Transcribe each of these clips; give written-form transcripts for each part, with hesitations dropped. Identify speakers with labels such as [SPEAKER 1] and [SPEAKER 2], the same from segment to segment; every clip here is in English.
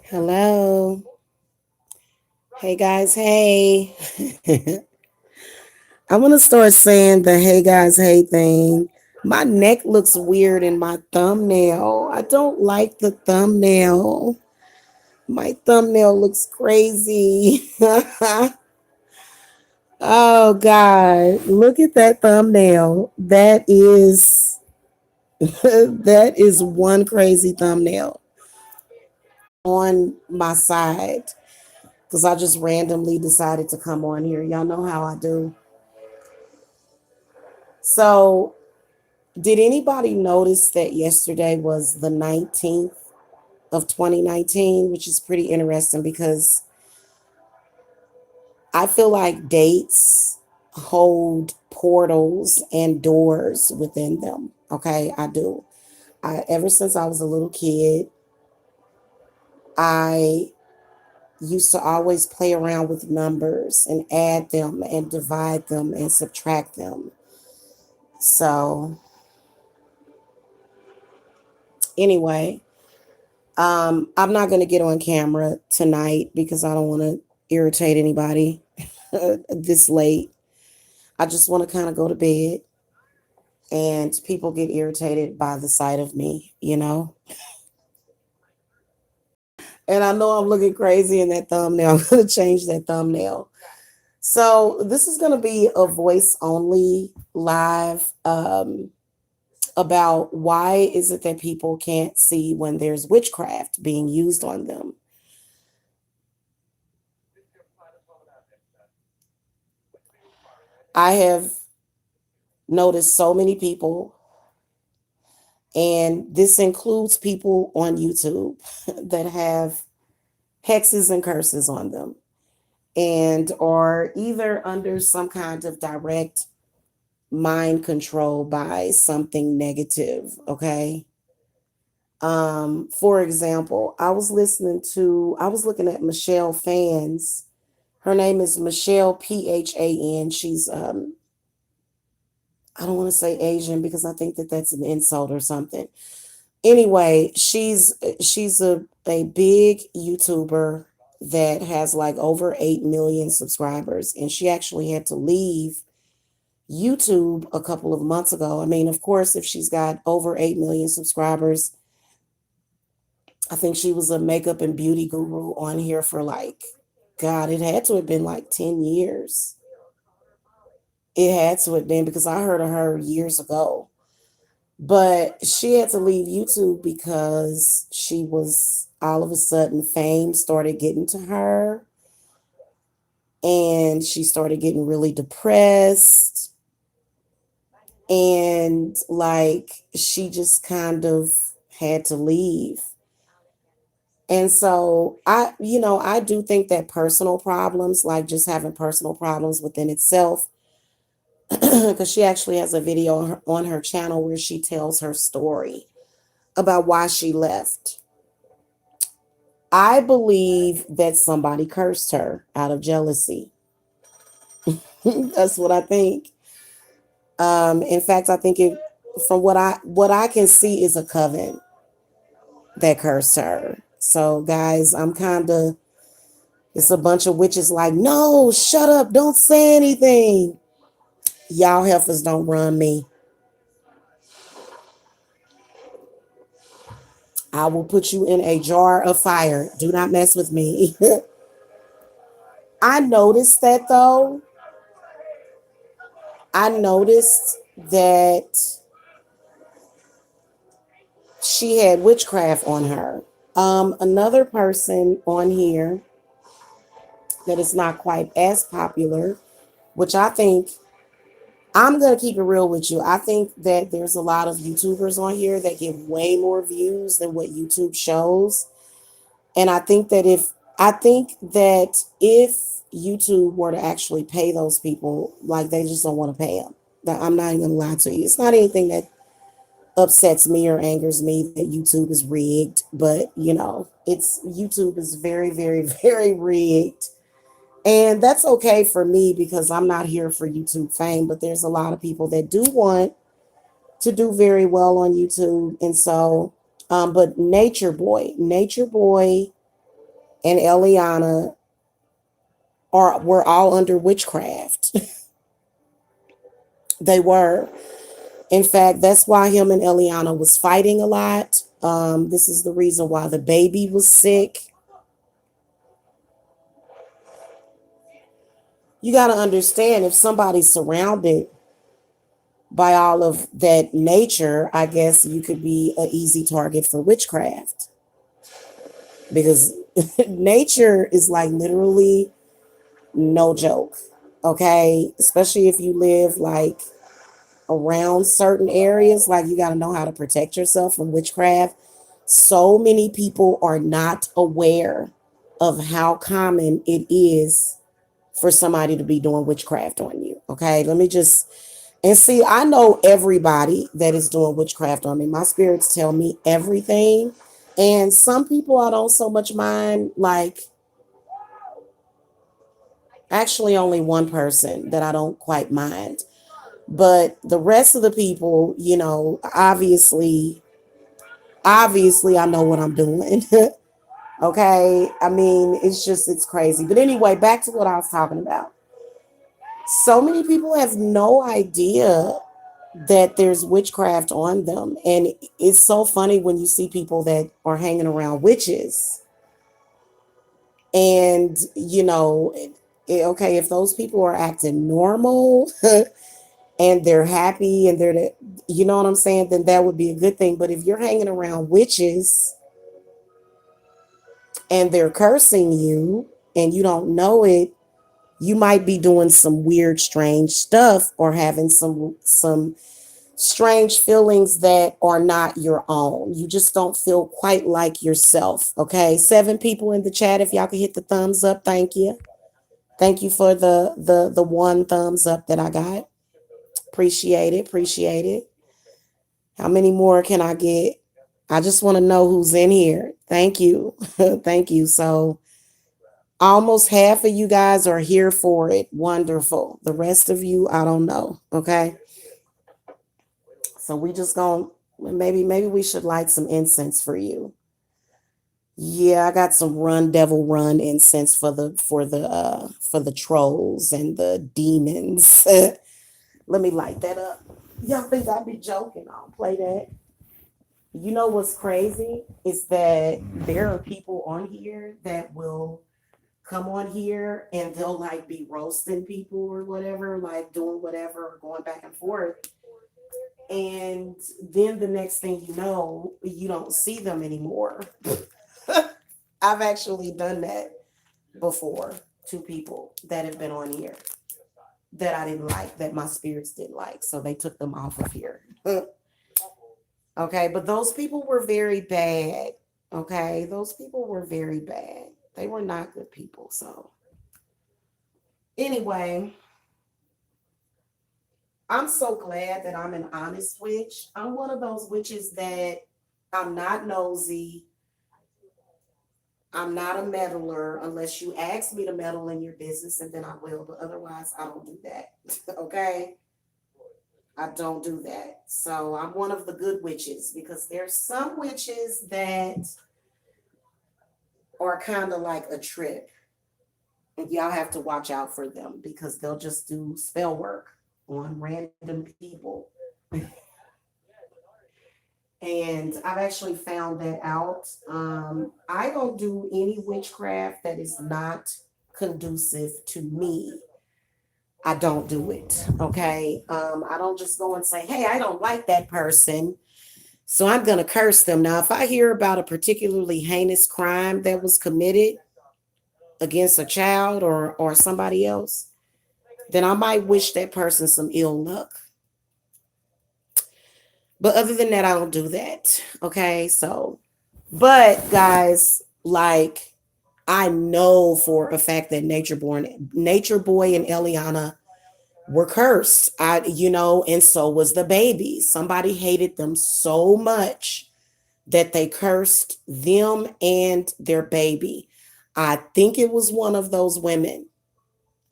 [SPEAKER 1] Hello. Hey guys, hey. I'm going to start saying the hey guys, hey thing. My neck looks weird in my thumbnail. I don't like the thumbnail. My thumbnail looks crazy. Oh God, look at that thumbnail. That is that is one crazy thumbnail on my side because I just randomly decided to come on here. Y'all know how I do. So, did anybody notice that yesterday was the 19th of 2019, which is pretty interesting because I feel like dates hold portals and doors within them. Okay, I do. Ever since I was a little kid, I used to always play around with numbers and add them and divide them and subtract them. So, anyway, I'm not going to get on camera tonight because I don't want to irritate anybody this late. I just want to kind of go to bed, and people get irritated by the sight of me. And I know I'm looking crazy in that thumbnail. I'm going to change that thumbnail. So, this is going to be a voice only live about why is it that people can't see when there's witchcraft being used on them. I have noticed so many people, and this includes people on YouTube that have hexes and curses on them and are either under some kind of direct mind control by something negative. Okay. For example, I was looking at Michelle Fans. Her name is Michelle Phan. She's I don't want to say Asian because I think that that's an insult or something. Anyway, she's a big YouTuber that has like over 8 million subscribers, and she actually had to leave YouTube a couple of months ago. I mean, of course, if she's got over 8 million subscribers, I think she was a makeup and beauty guru on here for like, God, it had to have been like 10 years. It had to have been because I heard of her years ago. But she had to leave YouTube because she was all of a sudden fame started getting to her, and she started getting really depressed, and like she just kind of had to leave. And so I do think that personal problems, like just having personal problems within itself, because she actually has a video on her channel where she tells her story about why she left. I believe that somebody cursed her out of jealousy. That's what I think. In fact, I think it from what I can see is a coven that cursed her. So guys, I'm kind of it's a bunch of witches like, no, shut up, don't say anything. Y'all heifers don't run me. I will put you in a jar of fire. Do not mess with me. I noticed that though. I noticed that she had witchcraft on her. Another person on here that is not quite as popular, which I think I'm going to keep it real with you. I think that there's a lot of YouTubers on here that get way more views than what YouTube shows. And I think that if YouTube were to actually pay those people, like they just don't want to pay them. I'm not even going to lie to you. It's not anything that upsets me or angers me that YouTube is rigged, but it's YouTube is very, very, very rigged. And that's okay for me because I'm not here for YouTube fame, but there's a lot of people that do want to do very well on YouTube. And so, but Nature Boy and Eliana were all under witchcraft. They were. In fact, that's why him and Eliana was fighting a lot. This is the reason why the baby was sick. You got to understand, if somebody's surrounded by all of that nature, I guess you could be an easy target for witchcraft, because nature is like literally no joke. Okay, especially if you live like around certain areas, like you got to know how to protect yourself from witchcraft. So many people are not aware of how common it is for somebody to be doing witchcraft on you. Okay, let me just, and see, I know everybody that is doing witchcraft on me. My spirits tell me everything. And some people I don't so much mind, like actually only one person that I don't quite mind. But the rest of the people, obviously I know what I'm doing. Okay. I mean, it's crazy. But anyway, back to what I was talking about. So many people have no idea that there's witchcraft on them. And it's so funny when you see people that are hanging around witches. And, okay, if those people are acting normal and they're happy and you know what I'm saying, then that would be a good thing. But if you're hanging around witches and they're cursing you and you don't know it, you might be doing some weird, strange stuff or having some strange feelings that are not your own. You just don't feel quite like yourself. Okay. 7 people in the chat. If y'all could hit the thumbs up, thank you. Thank you for the one thumbs up that I got. Appreciate it. Appreciate it. How many more can I get? I just want to know who's in here. Thank you. Thank you. So almost half of you guys are here for it. Wonderful. The rest of you, I don't know. Okay. So we just gonna, maybe we should light some incense for you. Yeah, I got some run devil run incense for the trolls and the demons. Let me light that up. Y'all think I'd be joking? I'll play that. You know what's crazy is that there are people on here that will come on here and they'll like be roasting people or whatever, like doing whatever, going back and forth. And then the next thing you know, you don't see them anymore. I've actually done that before to people that have been on here that I didn't like, that my spirits didn't like. So they took them off of here. Okay, but those people were very bad. Okay, those people were very bad. They were not good people. So, anyway, I'm so glad that I'm an honest witch. I'm one of those witches that I'm not nosy. I'm not a meddler unless you ask me to meddle in your business, and then I will. But otherwise, I don't do that. Okay? I don't do that. So I'm one of the good witches, because there's some witches that are kind of like a trick. And y'all have to watch out for them, because they'll just do spell work on random people. And I've actually found that out. I don't do any witchcraft that is not conducive to me. I don't do it. Okay. I don't just go and say, hey, I don't like that person, so I'm going to curse them. Now, if I hear about a particularly heinous crime that was committed against a child or somebody else, then I might wish that person some ill luck. But other than that, I don't do that. Okay. So, but guys, like, I know for a fact that Nature Boy and Eliana were cursed. And so was the baby. Somebody hated them so much that they cursed them and their baby. I think it was one of those women.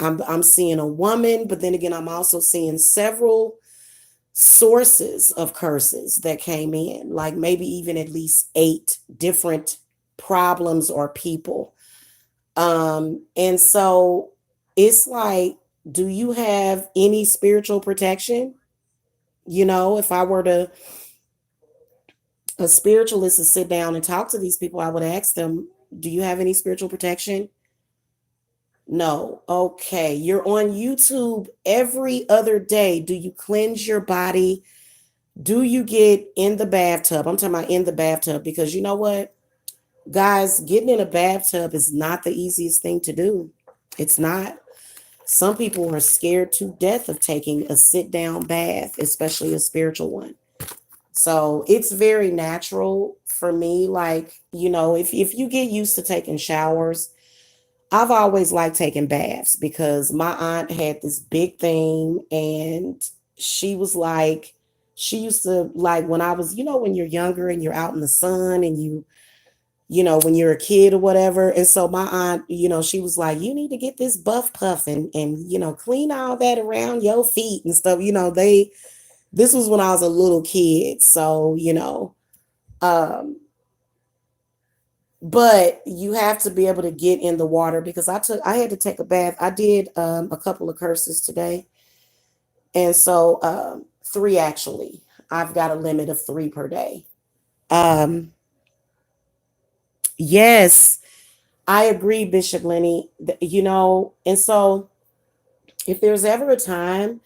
[SPEAKER 1] I'm seeing a woman, but then again, I'm also seeing several sources of curses that came in, like maybe even at least 8 different problems or people. And so it's like, do you have any spiritual protection? If I were to a spiritualist to sit down and talk to these people, I would ask them, do you have any spiritual protection? No. Okay. You're on YouTube every other day. Do you cleanse your body? Do you get in the bathtub? I'm talking about in the bathtub because you know what? Guys, getting in a bathtub is not the easiest thing to do. It's not. Some people are scared to death of taking a sit down bath, especially a spiritual one. So it's very natural for me. Like, if you get used to taking showers, I've always liked taking baths because my aunt had this big thing and she was like, she used to like when I was, when you're younger and you're out in the sun and when you're a kid or whatever. And so my aunt, she was like, you need to get this buff puff and clean all that around your feet and stuff. This was when I was a little kid. So, um, but you have to be able to get in the water because I had to take a bath. I did a couple of curses today. And so three actually. I've got a limit of three per day. Um, yes, I agree, Bishop Lenny. And so if there's ever a time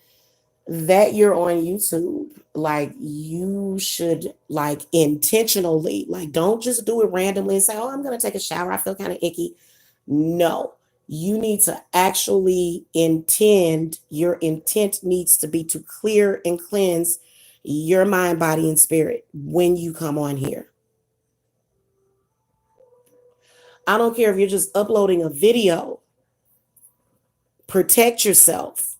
[SPEAKER 1] that you're on YouTube, like you should like intentionally, like don't just do it randomly and say, oh, I'm gonna take a shower. I feel kind of icky. No, you need to actually intend, your intent needs to be to clear and cleanse your mind, body, and spirit when you come on here. I don't care if you're just uploading a video, protect yourself.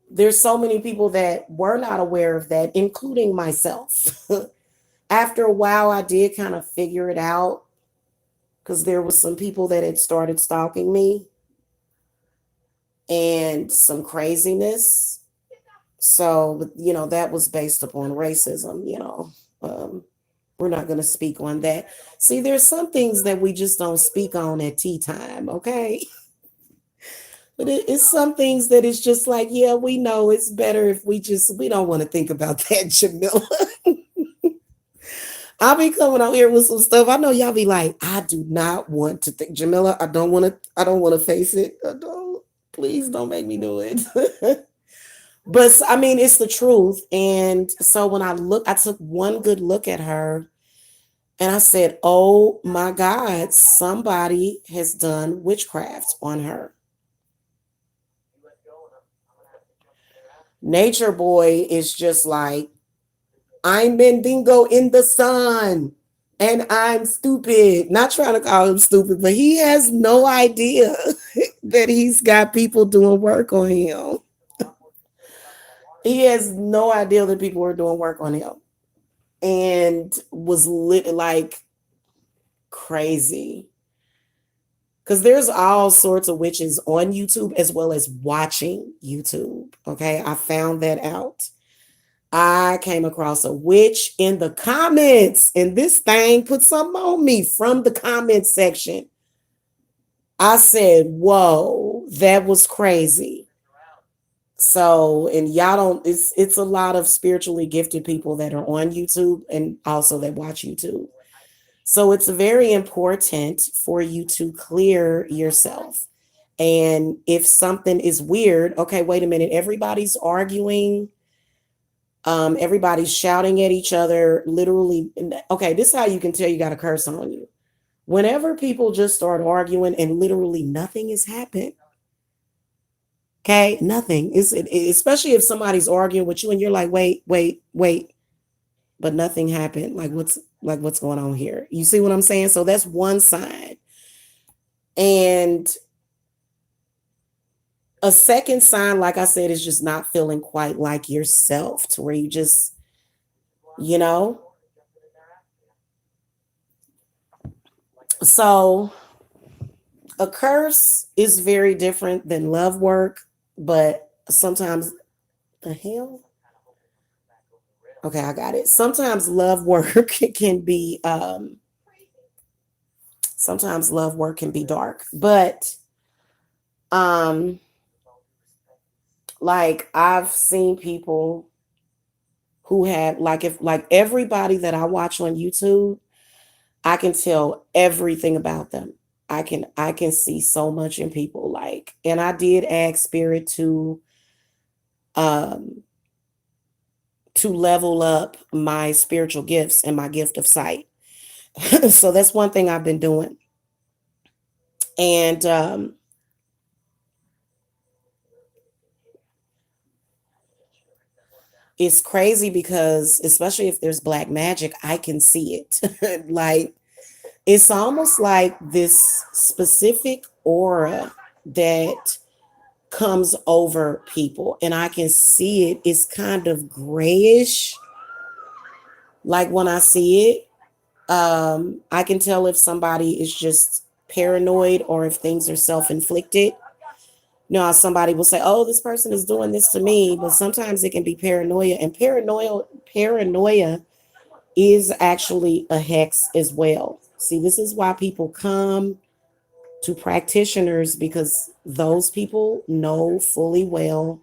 [SPEAKER 1] There's so many people that were not aware of that, including myself. After a while, I did kind of figure it out because there was some people that had started stalking me and some craziness. So, that was based upon racism. Um, we're not going to speak on that. See, there's some things that we just don't speak on at tea time, okay? But it's some things that it's just like, yeah, we know it's better if we don't want to think about that, Jamila. I'll be coming out here with some stuff. I know y'all be like, I do not want to think, Jamila. I don't want to face it. I don't. Please don't make me do it. But I mean, it's the truth. And so when I took one good look at her and I said, oh my God, somebody has done witchcraft on her. Nature Boy is just like, I'm Mendingo in the sun and I'm stupid. Not trying to call him stupid, but he has no idea that he's got people doing work on him. He has no idea that people were doing work on him and was lit like crazy. Because there's all sorts of witches on YouTube as well as watching YouTube. Okay. I found that out. I came across a witch in the comments, and this thing put something on me from the comment section. I said, whoa, that was crazy. So, and y'all don't, it's a lot of spiritually gifted people that are on YouTube and also that watch YouTube. So it's very important for you to clear yourself. And if something is weird, okay, wait a minute, everybody's arguing. Everybody's shouting at each other, literally. Okay, this is how you can tell you got a curse on you. Whenever people just start arguing and literally nothing has happened. Okay, nothing. Especially if somebody's arguing with you and you're like, wait, wait, wait, but nothing happened. What's going on here? You see what I'm saying? So that's one sign. And a second sign, like I said, is just not feeling quite like yourself to where you just, you know. So a curse is very different than love work, but sometimes the hell. Okay, I got it. Sometimes love work can be Sometimes love work can be dark, but um like I've seen people who have like if like everybody that I watch on YouTube, I can tell everything about them. I can see so much in people like, and I did ask spirit um to level up my spiritual gifts and my gift of sight. So that's one thing I've been doing. And it's crazy because especially if there's black magic, I can see it. Like it's almost like this specific aura that comes over people and I can see it. It's kind of grayish. Like when I see it, I can tell if somebody is just paranoid or if things are self-inflicted. You know, how somebody will say, "Oh, this person is doing this to me," but sometimes it can be paranoia, and paranoia is actually a hex as well. See, this is why people come to practitioners because those people know fully well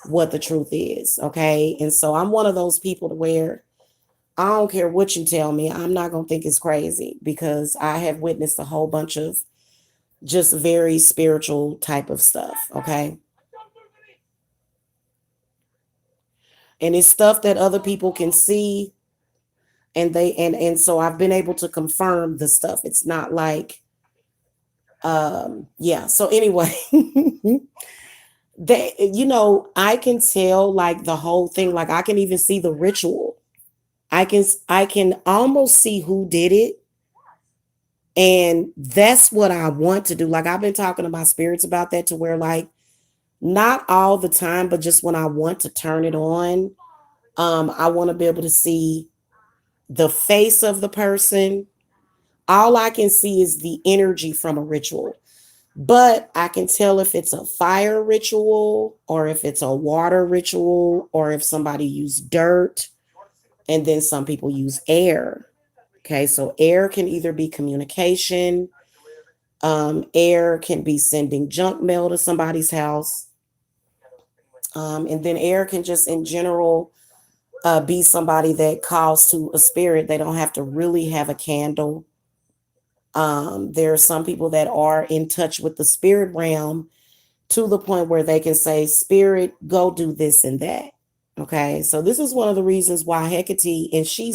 [SPEAKER 1] what the truth is. Okay. And so I'm one of those people to where I don't care what you tell me, I'm not going to think it's crazy because I have witnessed a whole bunch of just very spiritual type of stuff. Okay. And it's stuff that other people can see and and so I've been able to confirm the stuff. It's not like yeah. So anyway, they I can tell like the whole thing, like I can even see the ritual. I can almost see who did it, and that's what I want to do. Like I've been talking to my spirits about that to where like not all the time, but just when I want to turn it on, I want to be able to see the face of the person. All I can see is the energy from a ritual. But I can tell if it's a fire ritual or if it's a water ritual or if somebody used dirt, and then some people use air. Okay, so air can either be communication, air can be sending junk mail to somebody's house, and then air can just in general be somebody that calls to a spirit. They don't have to really have a candle. There are some people that are in touch with the spirit realm to the point where they can say, Spirit, go do this and that. Okay, so this is one of the reasons why Hecate, and she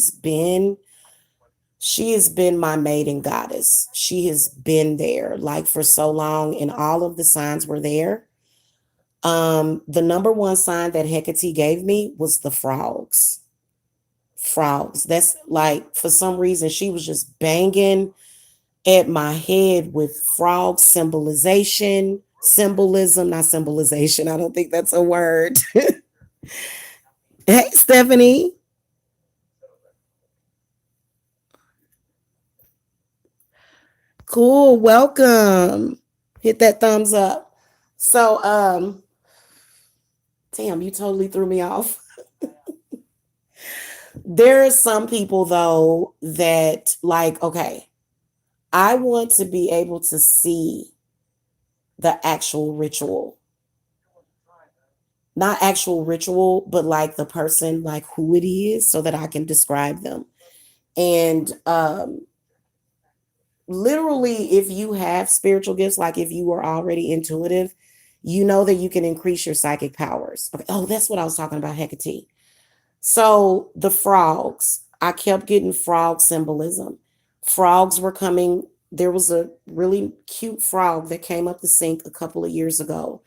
[SPEAKER 1] has been my maiden goddess. She has been there like for so long, and all of the signs were there. The number one sign that Hecate gave me was the frogs. Frogs. That's like for some reason she was just banging at my head with frog symbolism, not symbolization. I don't think that's a word. Hey, Stephanie. Cool. Welcome. Hit that thumbs up. So, damn, you totally threw me off. There are some people though that like, okay, I want to be able to see the actual ritual. Not actual ritual, but like the person, like who it is, so that I can describe them. And literally, if you have spiritual gifts, like if you were already intuitive, you know that you can increase your psychic powers. Okay. Oh, that's what I was talking about, Hecate. So the frogs, I kept getting frog symbolism. Frogs were coming. There was a really cute frog that came up the sink a couple of years ago.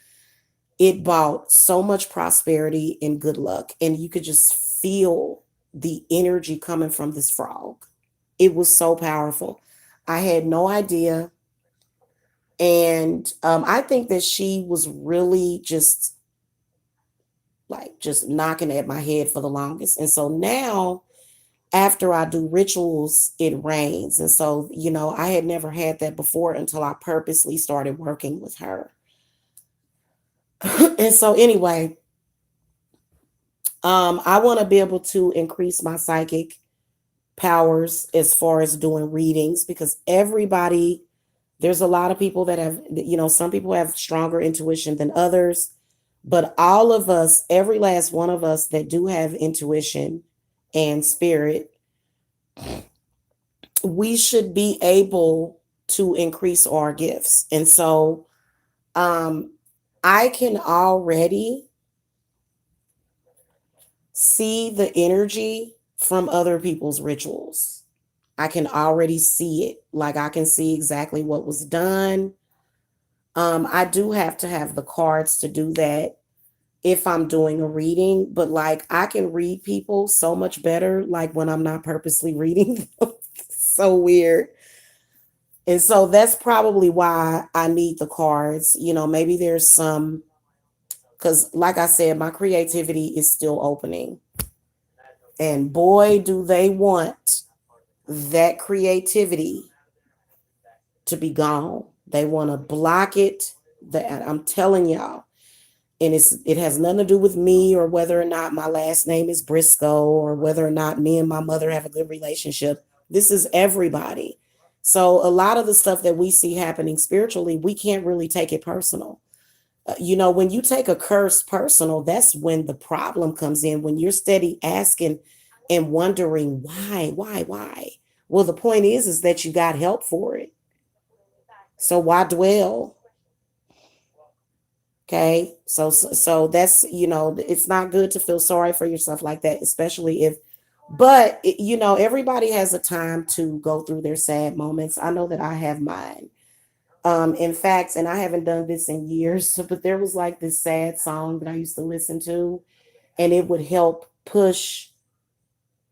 [SPEAKER 1] It brought so much prosperity and good luck, and you could just feel the energy coming from this frog. It was so powerful. I had no idea. And I think that she was really just like just knocking at my head for the longest. And so now, after I do rituals, it rains. And so, I had never had that before until I purposely started working with her. And so, anyway, I want to be able to increase my psychic powers as far as doing readings, because everybody, there's a lot of people that have, some people have stronger intuition than others, but all of us, every last one of us that do have intuition and spirit, we should be able to increase our gifts. And so um, I can already see the energy from other people's rituals. I can already see it. Like I can see exactly what was done. I do have to have the cards to do that if I'm doing a reading, but like I can read people so much better, like when I'm not purposely reading them. So weird. And so that's probably why I need the cards. Maybe there's some, because like I said, my creativity is still opening. And boy, do they want that creativity to be gone. They want to block it. That I'm telling y'all. And it has nothing to do with me or whether or not my last name is Briscoe or whether or not me and my mother have a good relationship. This is everybody. So a lot of the stuff that we see happening spiritually, we can't really take it personal. When you take a curse personal, that's when the problem comes in, when you're steady asking and wondering why. Well, the point is that you got help for it. So why dwell? Okay. So that's, it's not good to feel sorry for yourself like that, especially if, but everybody has a time to go through their sad moments. I know that I have mine. In fact, and I haven't done this in years, but there was like this sad song that I used to listen to, and it would help push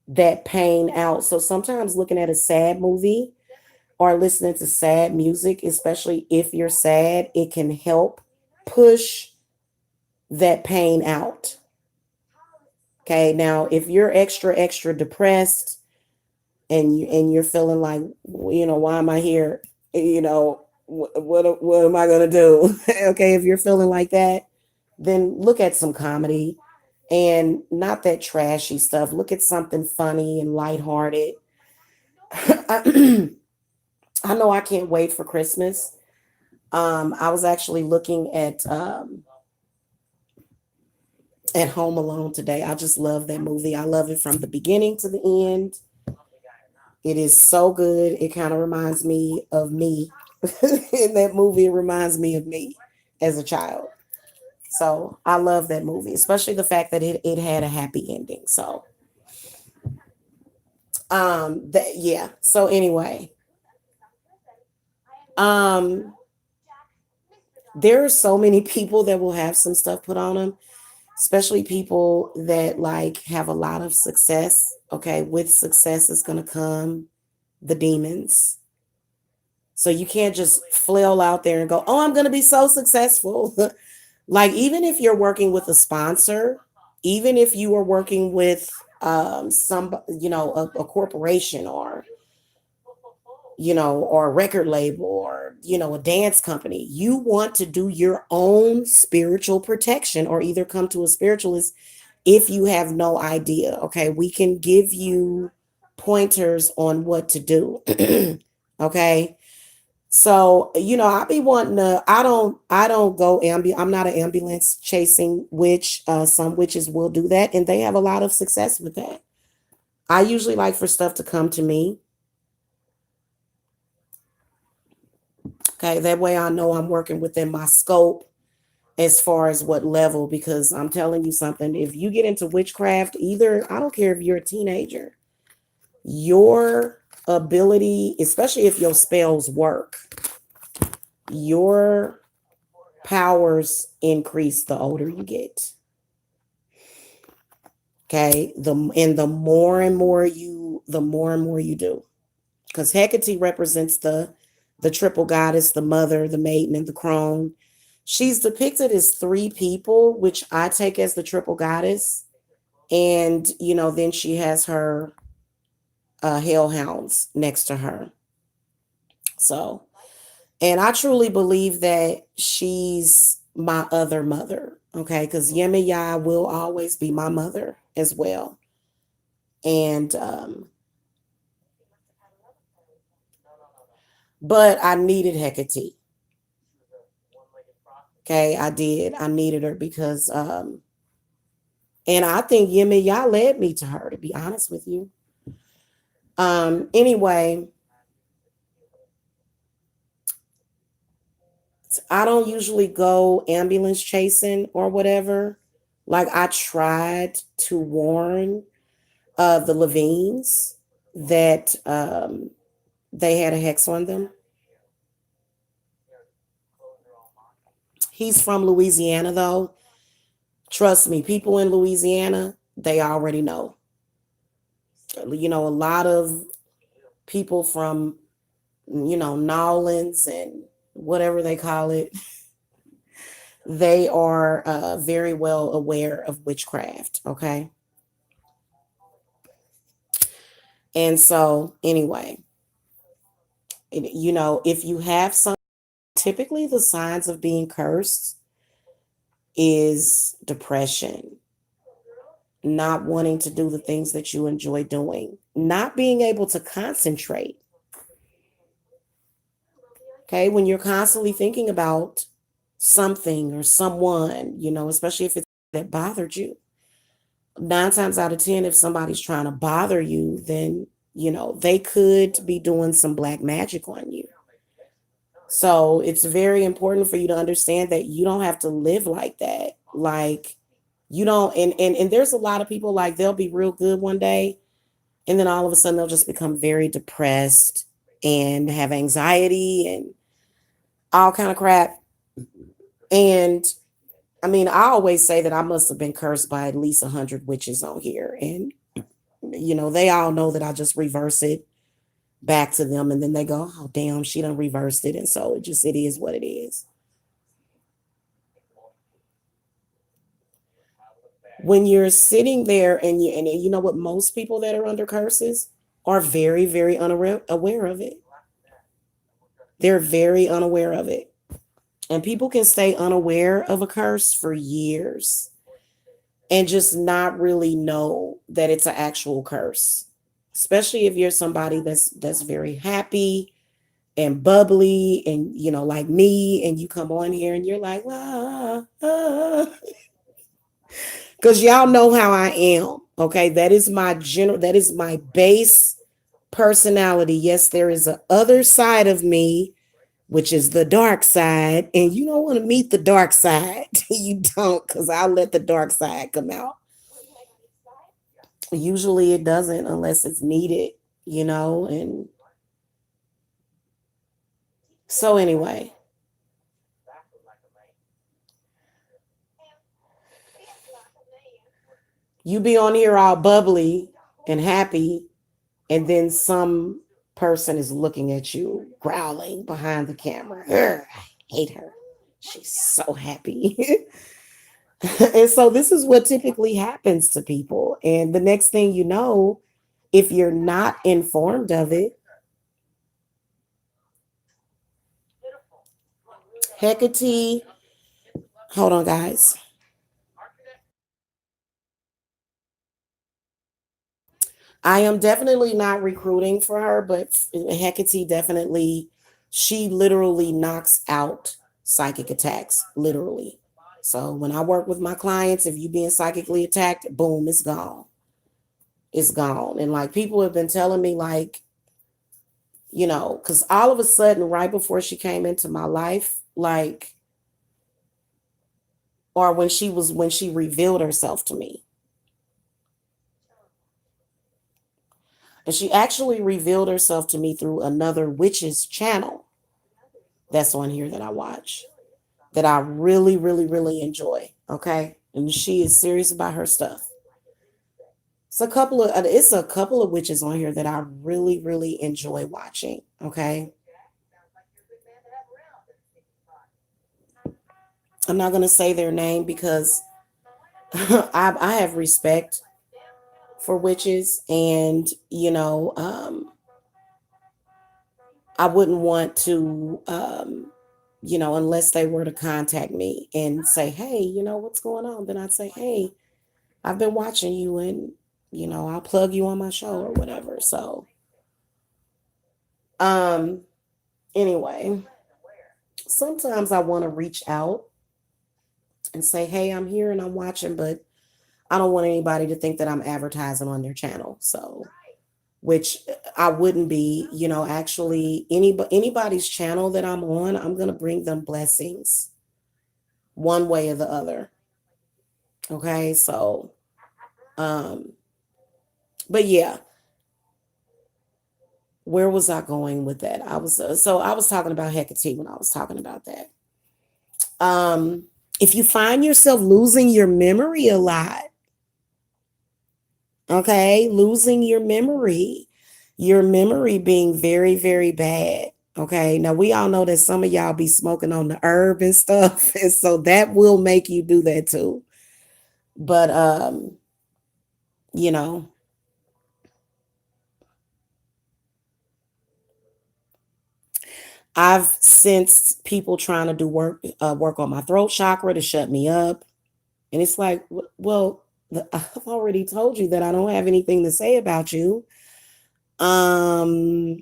[SPEAKER 1] that pain out. So sometimes looking at a sad movie or listening to sad music, especially if you're sad, it can help push that pain out. Okay. Now, if you're extra depressed and you're feeling like, why am I here? What am I gonna do? Okay, if you're feeling like that, then look at some comedy and not that trashy stuff. Look at something funny and lighthearted. I, I know I can't wait for Christmas. I was actually looking at Home Alone today. I just love that movie. I love it from the beginning to the end. It is so good. It kind of reminds me of me. In that movie, it reminds me of me as a child. So I love that movie, especially the fact that it had a happy ending. So yeah. So anyway, um there are so many people that will have some stuff put on them, especially people that like have a lot of success. Okay, with success is gonna come the demons. So you can't just flail out there and go, oh, I'm gonna be so successful. Like even if you're working with a sponsor, even if you are working with some, a corporation or a record label or, a dance company, you want to do your own spiritual protection or either come to a spiritualist if you have no idea. Okay. We can give you pointers on what to do. Okay. So, I be wanting to, I don't go I'm not an ambulance chasing witch. Some witches will do that and they have a lot of success with that. I usually like for stuff to come to me. Okay. That way I know I'm working within my scope as far as what level, because I'm telling you something, if you get into witchcraft, either, I don't care if you're a teenager, your ability, especially if your spells work, your powers increase the older you get. Okay. The more and more you do. Because Hecate represents the triple goddess, the mother, the maiden, and the crone. She's depicted as three people, which I take as the triple goddess. And, then she has her hellhounds next to her. So, and I truly believe that she's my other mother. Okay. Because Yemiya will always be my mother as well. And But I needed Hecate. Okay, I did. I needed her because and I think Yemi Yah led me to her, to be honest with you. Anyway, I don't usually go ambulance chasing or whatever. Like I tried to warn the Levines that they had a hex on them. He's from Louisiana though. Trust me, people in Louisiana, they already know. You know, a lot of people from, Nolans and whatever they call it, they are very well aware of witchcraft. Okay. And so, anyway, if you have some, typically the signs of being cursed is depression, not wanting to do the things that you enjoy doing, not being able to concentrate. Okay. When you're constantly thinking about something or someone, especially if it's that bothered you, 9 times out of 10, if somebody's trying to bother you, then, they could be doing some black magic on you. So it's very important for you to understand that you don't have to live like that. Like, you don't, and there's a lot of people like they'll be real good one day, and then all of a sudden they'll just become very depressed and have anxiety and all kind of crap. And I mean, I always say that I must have been cursed by at least 100 witches on here. And, they all know that I just reverse it back to them. And then they go, oh, damn, she done reversed it. And so it is what it is. When you're sitting there and you know what, most people that are under curses are very, very unaware of it. They're very unaware of it. And people can stay unaware of a curse for years and just not really know that it's an actual curse. Especially if you're somebody that's very happy and bubbly and like me, and you come on here and you're like, because y'all know how I am. Okay. That is my base personality. Yes, there is a other side of me, which is the dark side. And you don't want to meet the dark side. You don't, because I'll let the dark side come out. Usually it doesn't unless it's needed, and so anyway, you be on here all bubbly and happy, and then some person is looking at you growling behind the camera. Urgh, I hate her. She's so happy. And so this is what typically happens to people. And the next thing you know, if you're not informed of it, Hecate, hold on, guys. I am definitely not recruiting for her, but Hecate definitely, she literally knocks out psychic attacks, literally. So when I work with my clients, if you being psychically attacked, boom, it's gone. It's gone. And like people have been telling me, like, because all of a sudden, right before she came into my life, like, or when she revealed herself to me, and she actually revealed herself to me through another witch's channel that's on here that I watch, that I really, really, really enjoy. Okay. And she is serious about her stuff. It's a couple of witches on here that I really, really enjoy watching. Okay. I'm not gonna say their name because I have respect for witches, and I wouldn't want to unless they were to contact me and say, hey, what's going on, then I'd say, hey, I've been watching you, and I'll plug you on my show or whatever. So um Anyway, sometimes I want to reach out and say, hey, I'm here and I'm watching, but I don't want anybody to think that I'm advertising on their channel. So, which I wouldn't be, actually anybody's channel that I'm on, I'm going to bring them blessings one way or the other. Okay? So, um but yeah, where was I going with that? I was talking about Hecate when I was talking about that. Um if you find yourself losing your memory a lot, okay, losing your memory being very, very bad. Okay, now we all know that some of y'all be smoking on the herb and stuff, and so that will make you do that too. But you know, I've sensed people trying to do work on my throat chakra to shut me up, and it's like, well, I've already told you that I don't have anything to say about you. Um,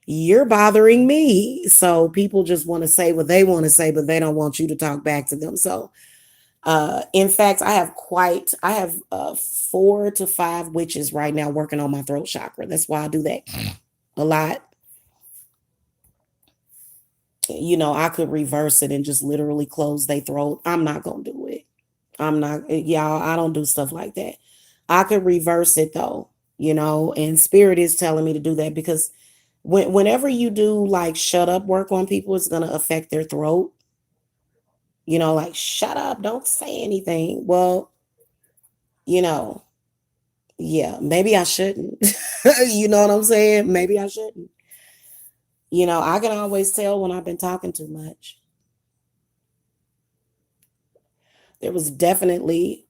[SPEAKER 1] you're bothering me. So people just want to say what they want to say, but they don't want you to talk back to them. So, in fact, I have 4 to 5 witches right now working on my throat chakra. That's why I do that a lot. I could reverse it and just literally close their throat. I'm not going to do it. I'm not, y'all, I don't do stuff like that. I could reverse it though, and spirit is telling me to do that because whenever you do like shut up work on people, it's going to affect their throat. Like shut up, don't say anything. Well, you know, yeah, maybe I shouldn't. You know what I'm saying? Maybe I shouldn't. I can always tell when I've been talking too much. There was definitely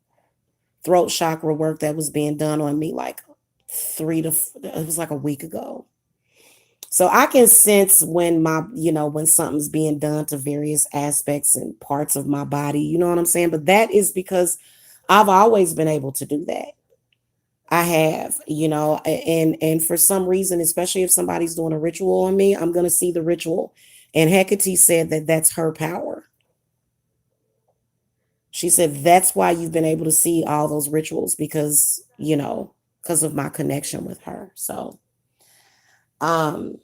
[SPEAKER 1] throat chakra work that was being done on me like it was like a week ago. So I can sense when when something's being done to various aspects and parts of my body, you know what I'm saying? But that is because I've always been able to do that. I have, and for some reason, especially if somebody's doing a ritual on me, I'm going to see the ritual. And Hecate said that that's her power. She said that's why you've been able to see all those rituals because of my connection with her. So, um,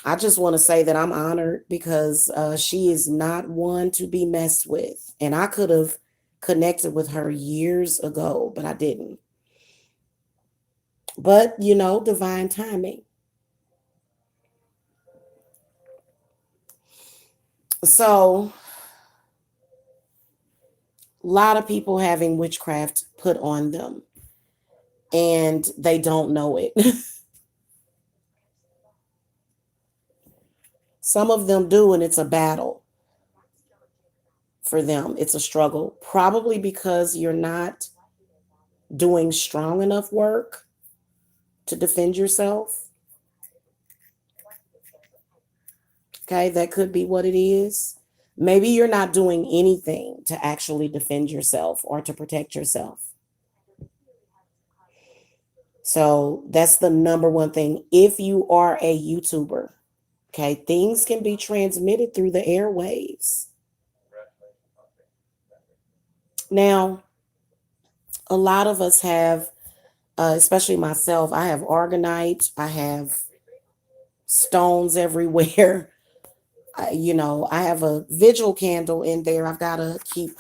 [SPEAKER 1] I just want to say that I'm honored because she is not one to be messed with. And I could have connected with her years ago, but I didn't. But, divine timing. So, a lot of people having witchcraft put on them and they don't know it. Some of them do, and it's a battle for them. It's a struggle, probably because you're not doing strong enough work to defend yourself. Okay, that could be what it is. Maybe you're not doing anything to actually defend yourself or to protect yourself. So that's the number one thing. If you are a YouTuber, okay, things can be transmitted through the airwaves. Now, a lot of us have, especially myself, I have organite, I have stones everywhere. I have a vigil candle in there. I keep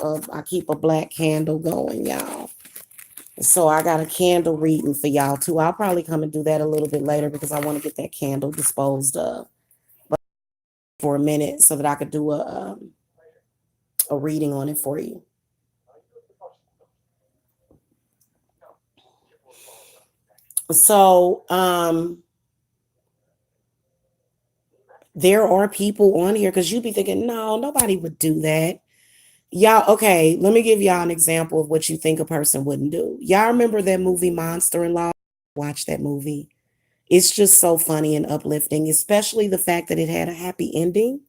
[SPEAKER 1] a black candle going, y'all. So I got a candle reading for y'all too. I'll probably come and do that a little bit later because I want to get that candle disposed of for a minute so that I could do a reading on it for you. So there are people on here because you'd be thinking, no, nobody would do that. Y'all, okay, let me give y'all an example of what you think a person wouldn't do. Y'all remember that movie Monster in Law? Watch that movie. It's just so funny and uplifting, especially the fact that it had a happy ending.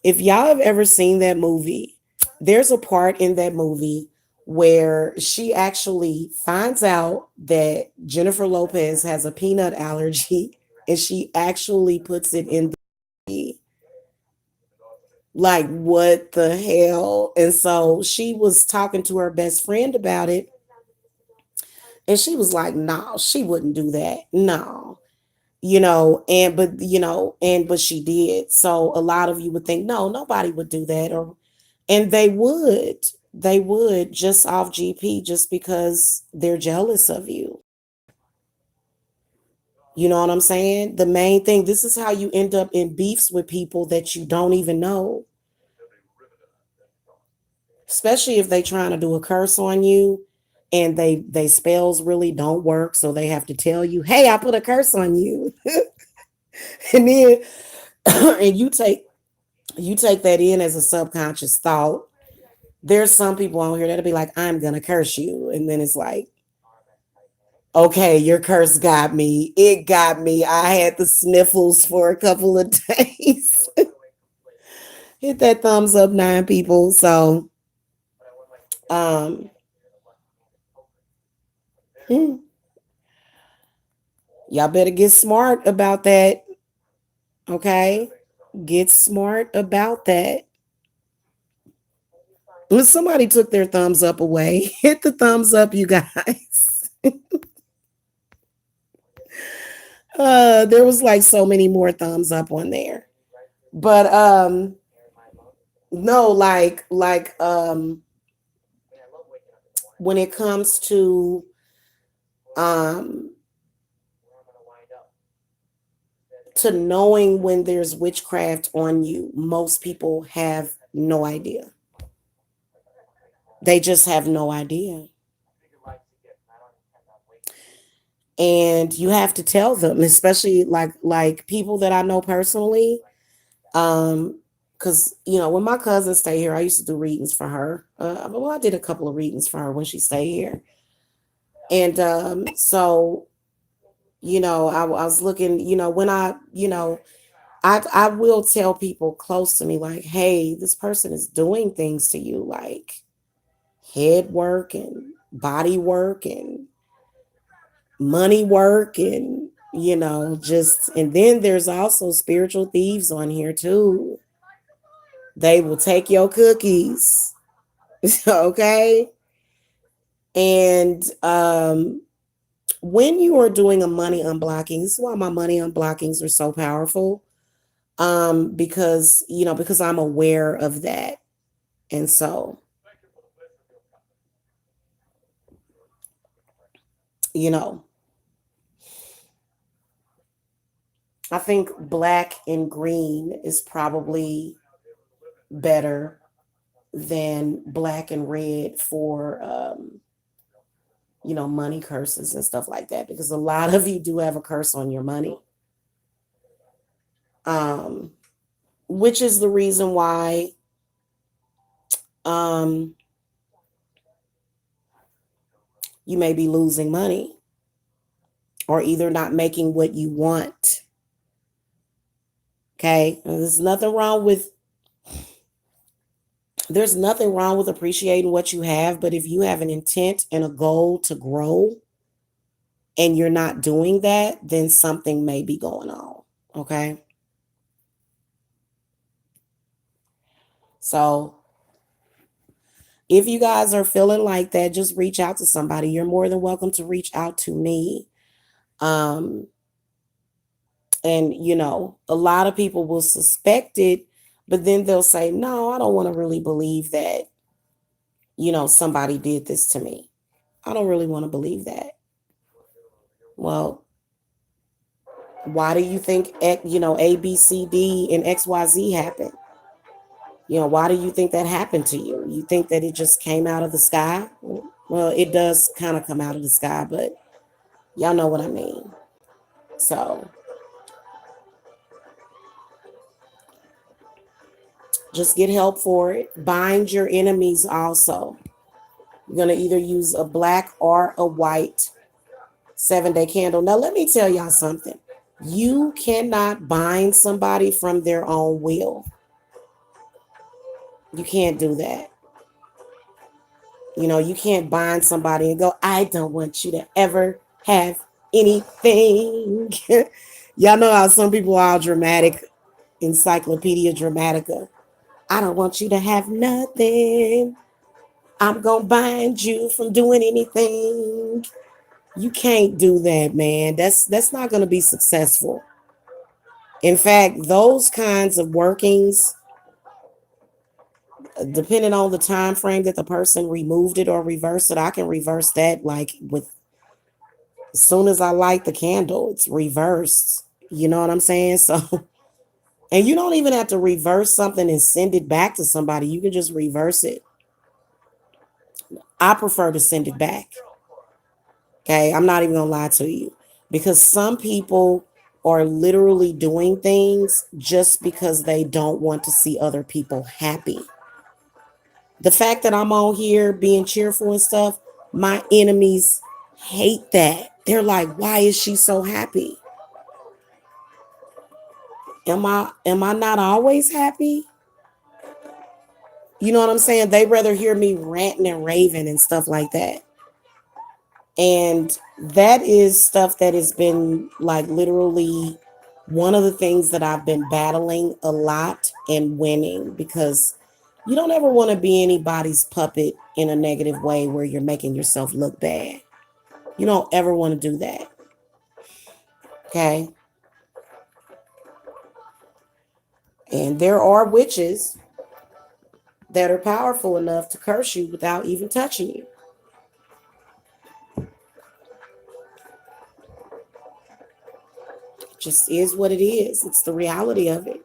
[SPEAKER 1] If y'all have ever seen that movie, there's a part in that movie where she actually finds out that Jennifer Lopez has a peanut allergy. and she actually puts it in the, like, what the hell? And so she was talking to her best friend about it, and she was like, no, she wouldn't do that. No. But she did. So a lot of you would think, no, nobody would do that. And they would just off GP, just because they're jealous of you. You know what I'm saying? The main thing, this is how you end up in beefs with people that you don't even know, especially if they trying to do a curse on you, and they spells really don't work, so they have to tell you, hey, I put a curse on you. And then and you take that in as a subconscious thought. There's some people on here that'll be like, I'm gonna curse you, and then it's like, okay, your curse got me. It got me. I had the sniffles for a couple of days. Hit that thumbs up, 9 people. So, um, hmm, y'all better get smart about that. Okay, get smart about that. When somebody took their thumbs up away, hit the thumbs up, you guys. There was like so many more thumbs up on there. But no, when it comes um to knowing when there's witchcraft on you, most people have no idea. They just have no idea. And you have to tell them, especially like people that I know personally. Because when my cousin stayed here, I used to do readings for her. Well, I did a couple of readings for her when she stayed here. And so I was looking, when I will tell people close to me, like, hey, this person is doing things to you, like head work and body work and money work, and just, and then there's also spiritual thieves on here too. They will take your cookies. Okay. And when you are doing a money unblocking, this is why my money unblockings are so powerful. Because I'm aware of that. And so, you know, I think black and green is probably better than black and red for money curses and stuff like that, because a lot of you do have a curse on your money. Um which is the reason why um you may be losing money, or either not making what you want. Okay? And there's nothing wrong with appreciating what you have, but if you have an intent and a goal to grow and you're not doing that, then something may be going on. Okay? So, if you guys are feeling like that, just reach out to somebody. You're more than welcome to reach out to me. Um, and a lot of people will suspect it, but then they'll say, no, I don't want to really believe that, somebody did this to me. I don't really want to believe that. Well, why do you think, A, B, C, D, and XYZ happened? Why do you think that happened to you? You think that it just came out of the sky? Well, it does kind of come out of the sky, but y'all know what I mean. So just get help for it. Bind your enemies also. You're going to either use a black or a white 7-day candle. Now, let me tell y'all something. You cannot bind somebody from their own will. You can't do that. You can't bind somebody and go, I don't want you to ever have anything. Y'all know how some people are all dramatic, encyclopedia dramatica. I don't want you to have nothing. I'm gonna bind you from doing anything. You can't do that, man. That's not gonna be successful. In fact, those kinds of workings, depending on the time frame that the person removed it or reversed it, I can reverse that like with as soon as I light the candle, it's reversed. You know what I'm saying? So, and you don't even have to reverse something and send it back to somebody. You can just reverse it. I prefer to send it back. Okay. I'm not even going to lie to you because some people are literally doing things just because they don't want to see other people happy. The fact that I'm on here being cheerful and stuff, my enemies hate that. They're like, why is she so happy? Am I not always happy? You know what I'm saying? They rather hear me ranting and raving and stuff like that. And that is stuff that has been like literally one of the things that I've been battling a lot and winning because you don't ever want to be anybody's puppet in a negative way where you're making yourself look bad. You don't ever want to do that. Okay. And there are witches that are powerful enough to curse you without even touching you. It just is what it is. It's the reality of it.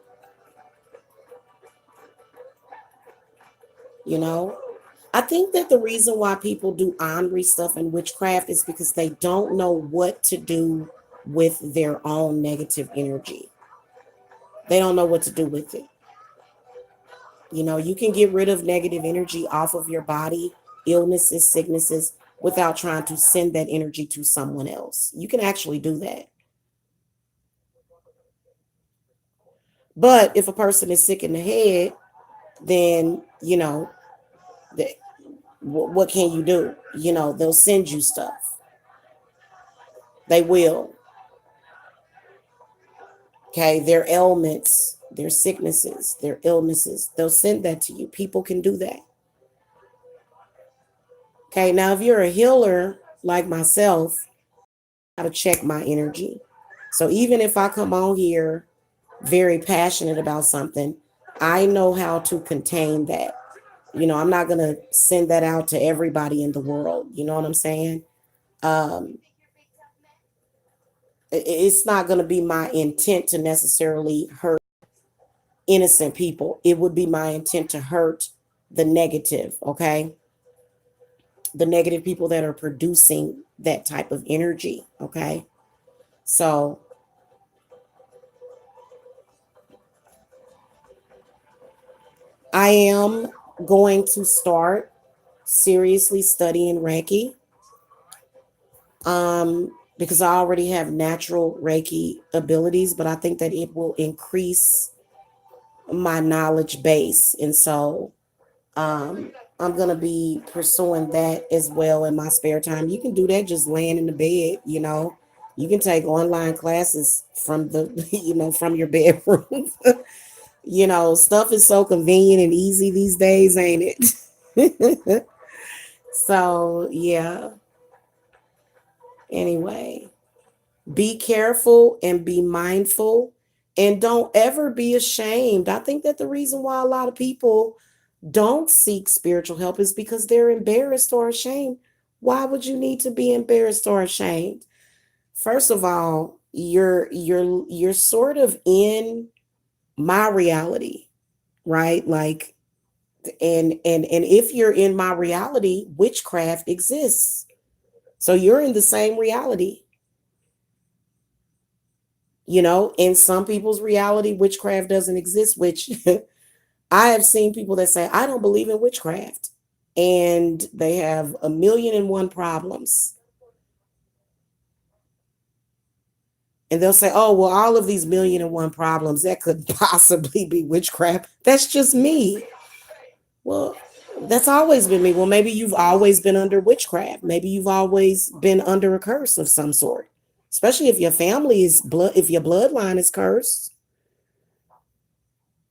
[SPEAKER 1] You know, I think that the reason why people do ornery stuff in witchcraft is because they don't know what to do with their own negative energy. They don't know what to do with it. You know, you can get rid of negative energy off of your body, illnesses, sicknesses, without trying to send that energy to someone else. You can actually do that. But if a person is sick in the head, then, you know, the, what can you do? You know, they'll send you stuff. They will. Okay, their ailments, their sicknesses, their illnesses, they'll send that to you. People can do that. Okay, now if you're a healer like myself, I gotta check my energy. So even if I come on here very passionate about something, I know how to contain that. You know, I'm not gonna send that out to everybody in the world. You know what I'm saying? Um, it's not gonna be my intent to necessarily hurt innocent people. It would be my intent to hurt the negative, okay? The negative people that are producing that type of energy, okay? So I am going to start seriously studying Reiki because I already have natural Reiki abilities, but I think that it will increase my knowledge base. And so I'm gonna be pursuing that as well in my spare time. You can do that just laying in the bed, you know. You can take online classes from the, you know, from your bedroom. You know, stuff is so convenient and easy these days, ain't it? So yeah. Anyway, be careful and be mindful and don't ever be ashamed. I think that the reason why a lot of people don't seek spiritual help is because they're embarrassed or ashamed. Why would you need to be embarrassed or ashamed? First of all, you're sort of in my reality, right? Like and if you're in my reality, witchcraft exists. So you're in the same reality. You know, in some people's reality, witchcraft doesn't exist, which I have seen people that say, I don't believe in witchcraft. And they have a million and one problems. And they'll say, oh, well, all of these million and one problems, that could possibly be witchcraft. That's just me. Well, that's always been me. Well, maybe you've always been under witchcraft. Maybe you've always been under a curse of some sort. especially if your family is blood, if your bloodline is cursed.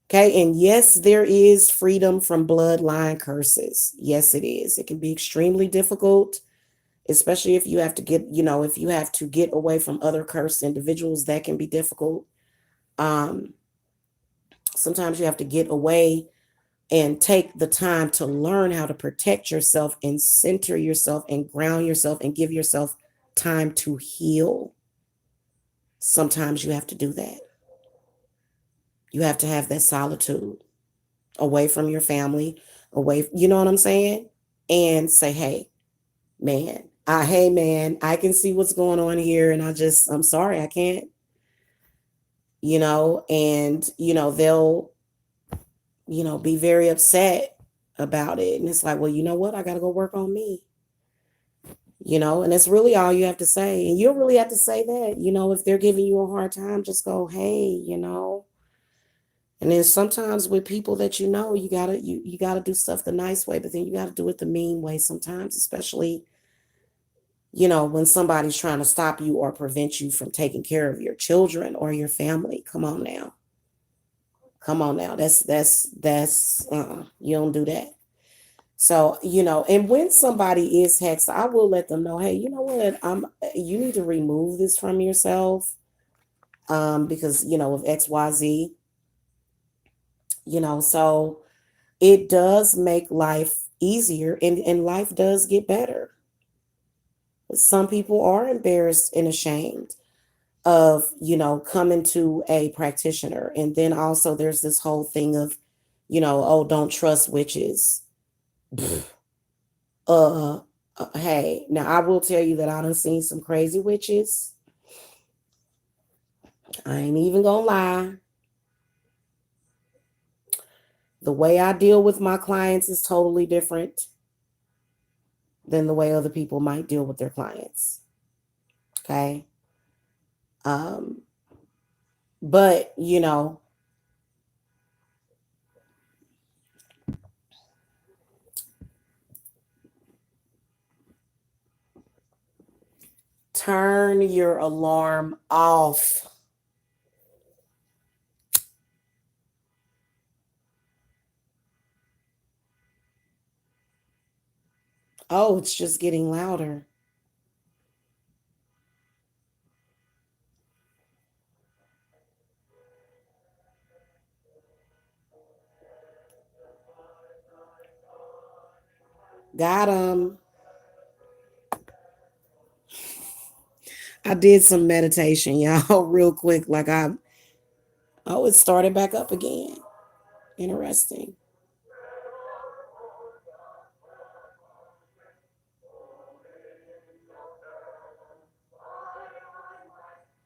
[SPEAKER 1] Okay, and yes, there is freedom from bloodline curses. Yes, it is. It can be extremely difficult, especially if you have to get, if you have to get away from other cursed individuals, that can be difficult. Um, Sometimes you have to get away and take the time to learn how to protect yourself and center yourself and ground yourself and give yourself time to heal. Sometimes you have to do that. You have to have that solitude away from your family, away, you know what I'm saying? And say, hey man, I can see what's going on here and I'm sorry, I can't, and they'll, be very upset about it. And it's like, well, you know what? I got to go work on me, and that's really all you have to say. And you don't really have to say that, if they're giving you a hard time, just go, hey, And then sometimes with people that you gotta do stuff the nice way, but then you gotta do it the mean way sometimes, especially, when somebody's trying to stop you or prevent you from taking care of your children or your family. Come on now. Come on now. That's you don't do that. So, and when somebody is hexed, I will let them know, hey, you know what? You need to remove this from yourself. Because, of XYZ, so it does make life easier and life does get better. Some people are embarrassed and ashamed of, coming to a practitioner. And then also there's this whole thing of, oh, don't trust witches. uh, hey, now I will tell you that I done seen some crazy witches. I ain't even gonna lie. The way I deal with my clients is totally different than the way other people might deal with their clients. Okay. Um, but turn your alarm off. Oh, it's just getting louder. Got him. I did some meditation, y'all, real quick. Oh, it started back up again. Interesting.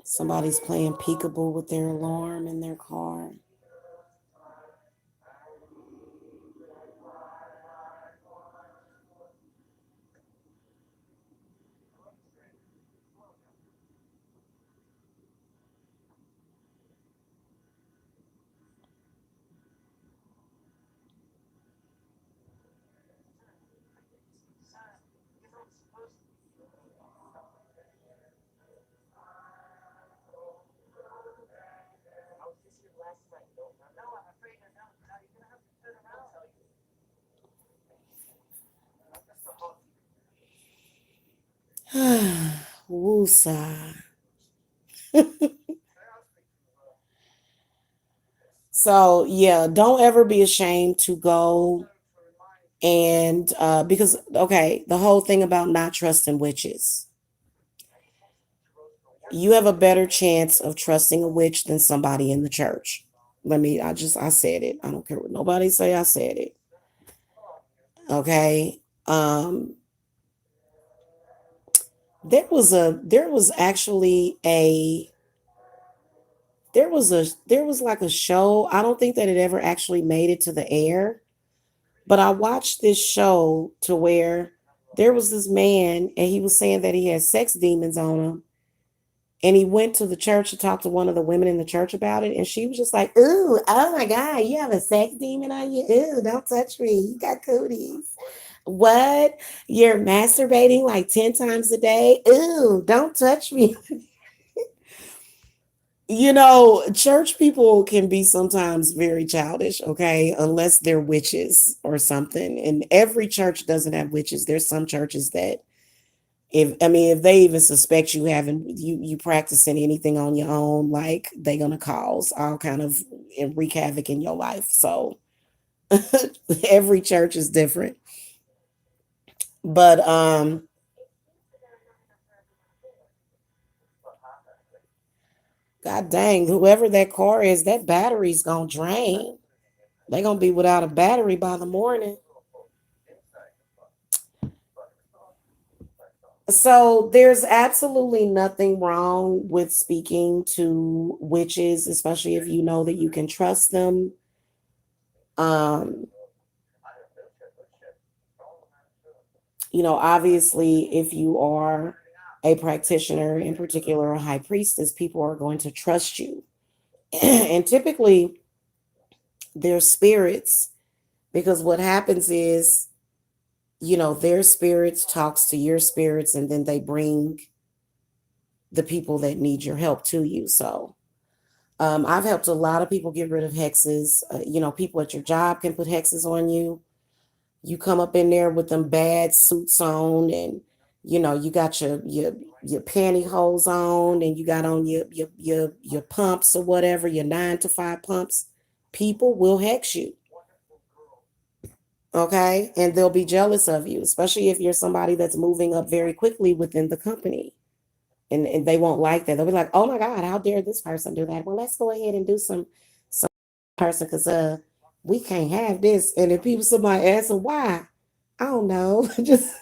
[SPEAKER 1] Somebody's playing peekaboo with their alarm in their car. Woosa. So yeah, don't ever be ashamed to go and because okay, the whole thing about not trusting witches. You have a better chance of trusting a witch than somebody in the church. I said it. I don't care what nobody say, I said it. Okay. Um there was actually there was like a show. I don't think that it ever actually made it to the air, but I watched this show to where there was this man and he was saying that he had sex demons on him. And he went to the church to talk to one of the women in the church about it. And she was just like, ooh, oh my God, you have a sex demon on you? Ooh, don't touch me. You got cooties. What? You're masturbating like 10 times a day? Ooh, don't touch me. Church people can be sometimes very childish, okay, unless they're witches or something. And every church doesn't have witches. There's some churches that, if they even suspect you having you practicing anything on your own, like they're gonna cause all kind of and wreak havoc in your life. So every church is different. But god dang, whoever that car is, that battery's gonna drain. They're gonna be without a battery by the morning. So there's absolutely nothing wrong with speaking to witches, especially if you know that you can trust them. Um, obviously, if you are a practitioner, in particular a high priestess, people are going to trust you. And typically they're spirits, because what happens is, their spirits talks to your spirits, and then they bring the people that need your help to you. So I've helped a lot of people get rid of hexes. People at your job can put hexes on you. You come up in there with them bad suits on, and you got your pantyhose on, and you got on your pumps or whatever, your 9 to 5 pumps. People will hex you, okay, and they'll be jealous of you, especially if you're somebody that's moving up very quickly within the company. And they won't like that. They'll be like, "Oh my God, how dare this person do that? Well, let's go ahead and do some person, because we can't have this." And if somebody asks them why, I don't know. Just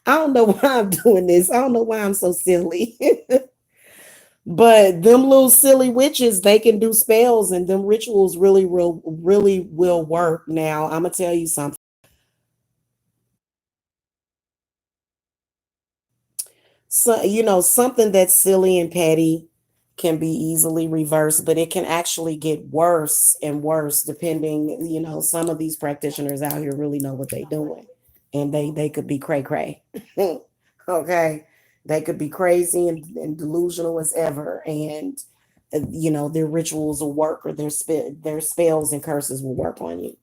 [SPEAKER 1] I don't know why I'm doing this. I don't know why I'm so silly. But them little silly witches, they can do spells, and them rituals really will work. Now, I'm gonna tell you something. So, something that's silly and petty can be easily reversed, but it can actually get worse and worse depending, some of these practitioners out here really know what they're doing. And they could be cray cray. Okay. They could be crazy and delusional as ever. And their rituals will work, or their spells and curses will work on you.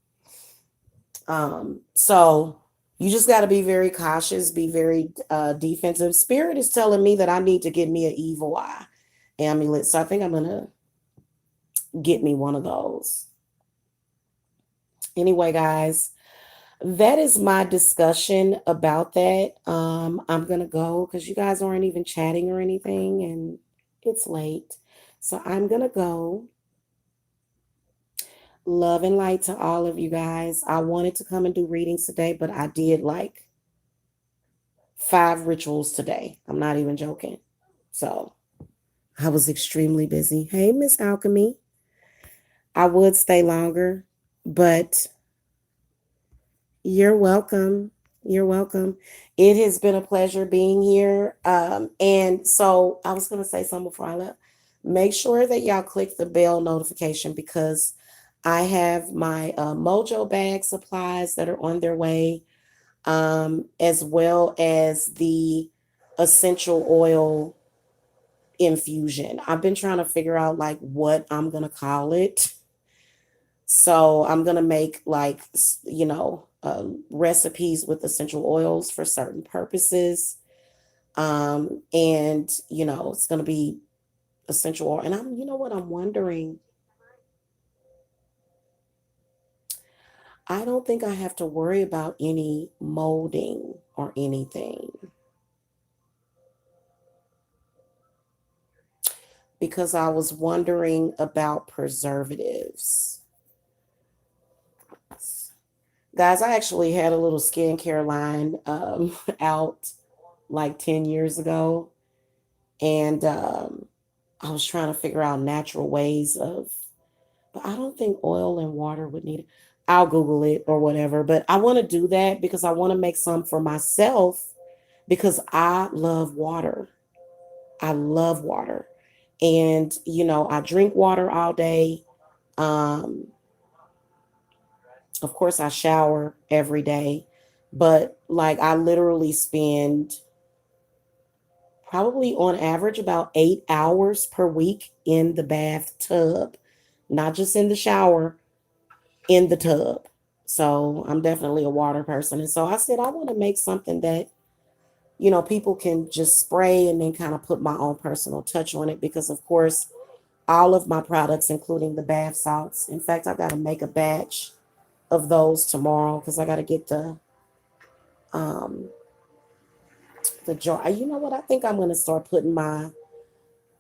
[SPEAKER 1] So you just got to be very cautious, be very defensive. Spirit is telling me that I need to get me an evil eye amulet. So I think I'm going to get me one of those. Anyway, guys, that is my discussion about that. I'm going to go because you guys aren't even chatting or anything, and it's late. So I'm going to go. Love and light to all of you guys. I wanted to come and do readings today, but I did like 5 rituals today. I'm not even joking. So I was extremely busy. Hey, Miss Alchemy. I would stay longer, but you're welcome. You're welcome. It has been a pleasure being here. And so I was going to say something before I left. Make sure that y'all click the bell notification, because I have my Mojo bag supplies that are on their way, as well as the essential oil infusion. I've been trying to figure out like what I'm going to call it. So I'm going to make like, recipes with essential oils for certain purposes. And, it's going to be essential oil. And you know what I'm wondering? I don't think I have to worry about any molding or anything, because I was wondering about preservatives. Guys, I actually had a little skincare line out like 10 years ago. And I was trying to figure out natural ways but I don't think oil and water would need it. I'll Google it or whatever. But I want to do that because I want to make some for myself, because I love water. I love water. And, I drink water all day. Um, of course, I shower every day. But like, I literally spend probably on average about 8 hours per week in the bathtub, not just in the shower, in the tub. So I'm definitely a water person. And so I said, I want to make something that, people can just spray and then kind of put my own personal touch on it because, of course, all of my products, including the bath salts. In fact, I got to make a batch of those tomorrow because I got to get um, the jar. You know what? I think I'm going to start putting my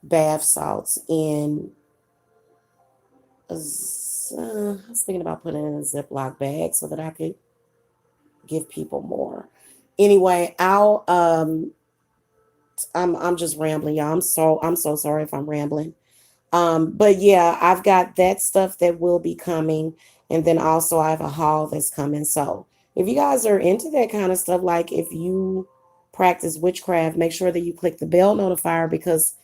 [SPEAKER 1] bath salts in. I was thinking about putting it in a Ziploc bag so that I could give people more. Anyway, I'm just rambling, y'all. I'm so sorry if I'm rambling. But yeah, I've got that stuff that will be coming, and then also I have a haul that's coming. So if you guys are into that kind of stuff, like if you practice witchcraft, make sure that you click the bell notifier because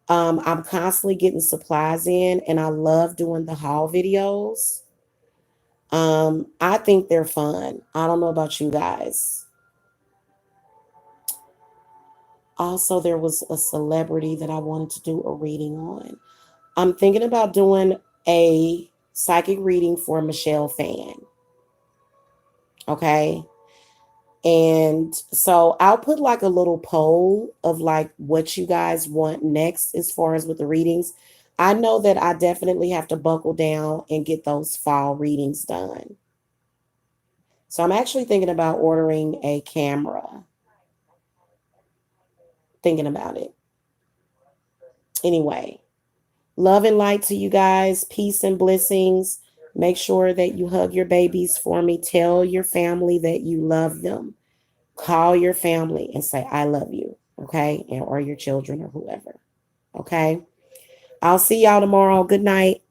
[SPEAKER 1] I'm constantly getting supplies in, and I love doing the haul videos. I think they're fun. I don't know about you guys. Also, there was a celebrity that I wanted to do a reading on. I'm thinking about doing a psychic reading for Michelle Fan. Okay. And so I'll put like a little poll of like what you guys want next as far as with the readings. I know that I definitely have to buckle down and get those fall readings done. So I'm actually thinking about ordering a camera, thinking about it. Anyway, love and light to you guys. Peace and blessings. Make sure that you hug your babies for me. Tell your family that you love them. Call your family and say, I love you. Okay. And, or your children or whoever. Okay. I'll see y'all tomorrow. Good night.